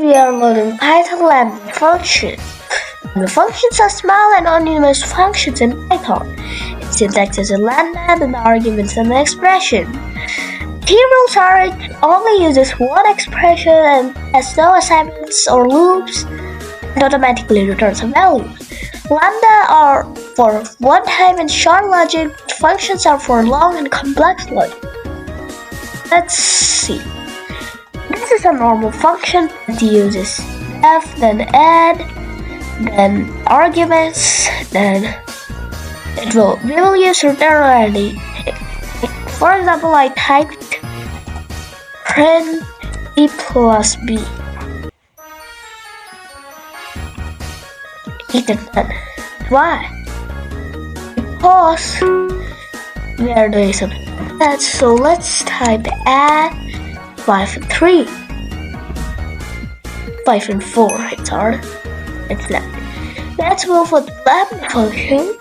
we are learning Python Lambda Functions. The functions are small and anonymous functions in Python. Its syntax is a lambda, and the arguments and the expression. Key rules are it only uses one expression and has no assignments or loops, and automatically returns a value. Lambda are for one-time and short logic, functions are for long and complex logic. Let's see. This is a normal function that uses def, then add, then arguments, then we will use return already. For example, I typed print a plus b equal to none. Why? Because we are doing something like that. So let's type add 5 and 3. 5 and 4. It's hard. It's not. Let's move on to lambda functions,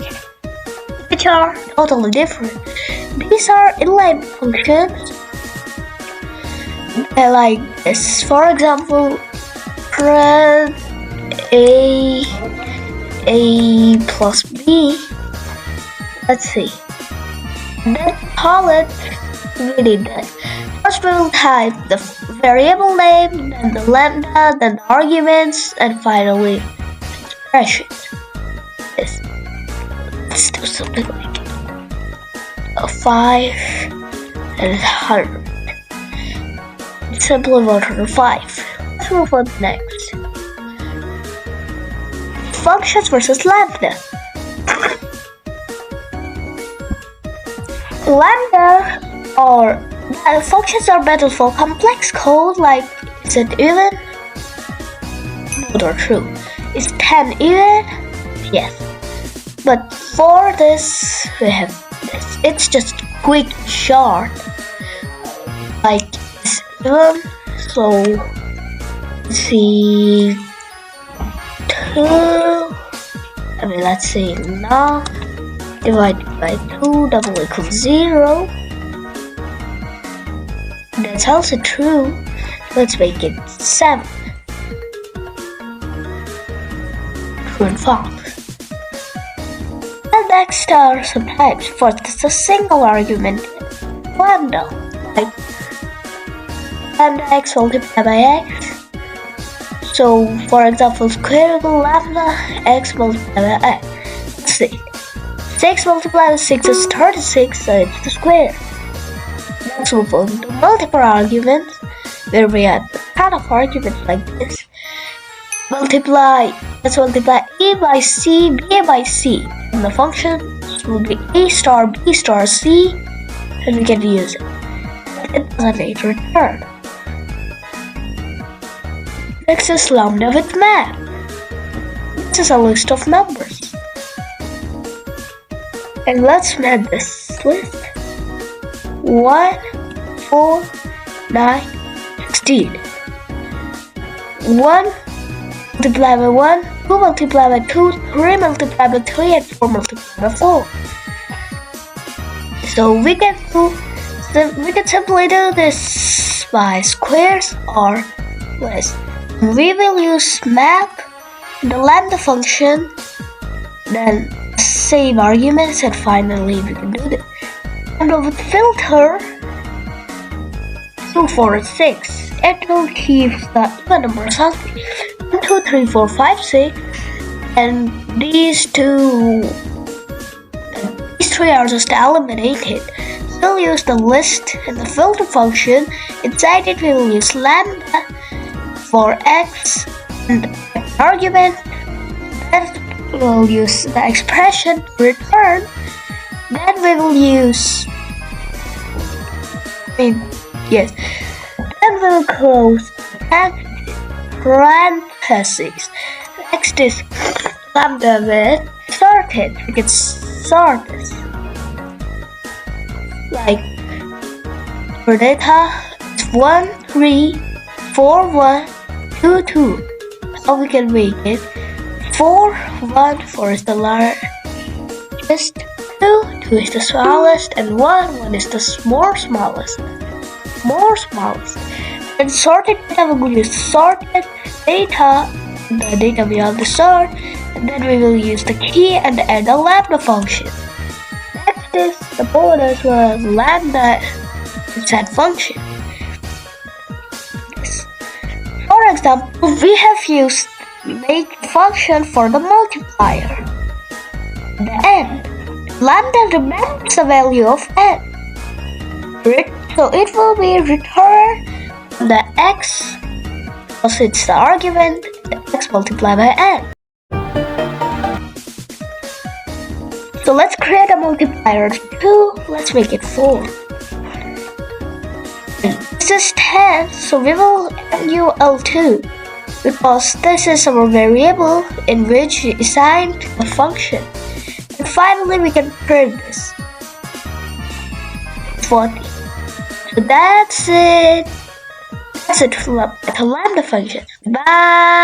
which are totally different. These are inline functions. They're like this. For example, print a plus b. Let's see. Then call it really that. First we will type the variable name, then the lambda, then the arguments, and finally expressions. Let's do something like a 5 and 100. Simply 105. Let's move on to next. Functions versus lambda. Lambda or functions are better for complex code like is it even? Both are true. Is 10 even? Yes. But for this we have this. It's just quick short. Like is even. So let's see 2. Let's say now divided by 2 double equals 0. That's also true. Let's make it 7. True and false. And next are some types. First is a single argument lambda, like lambda x multiplied by x. So for example, squareable lambda x multiplied by x. Let's see. 6 multiplied by 6 is 36, so it's the square. Let's move on to multiple arguments, where we have a kind of arguments like this. Let's multiply a by c, b by c, and the function will be a star b star c, and we can use it. It doesn't need to return. Next is lambda with map. This is a list of numbers. And let's map this list. 1, 4, 9, 16. 1 multiplied by 1, 2 multiplied by 2, 3 multiplied by 3, and 4 multiplied by 4. So we can simply do this by squares or list. We will use map, the lambda function, then save arguments, and finally we can do this. And with filter 2, 4, and 6, it will keep the even number something. 1, 2, 3, 4, 5, 6, and these three are just eliminated. We'll use the list and the filter function. Inside it we will use lambda for x and argument. Then we'll use the expression return. Then we will use Then we will close parentheses. Next is lambda with sorted. We can sort this. Like for data, it's 1, 3, 4, 1, 2, 2. So we can make it 4, 1, 4 is the largest, 2 is the smallest, and 1 is the smallest. And sorted data, we're going to use sorted data, the data we have to sort, and then we will use the key and add the lambda function. Next is the bonus was lambda set function. For example, we have used make function for the multiplier. The n. Lambda remembers the value of n. So it will be return the x, because it's the argument, the x multiplied by n. So let's create a multiplier 2, let's make it 4. This is 10, so we will new L2, because this is our variable in which we assigned a function. And finally we can print this. 40. So that's it. That's it for the lambda function. Bye.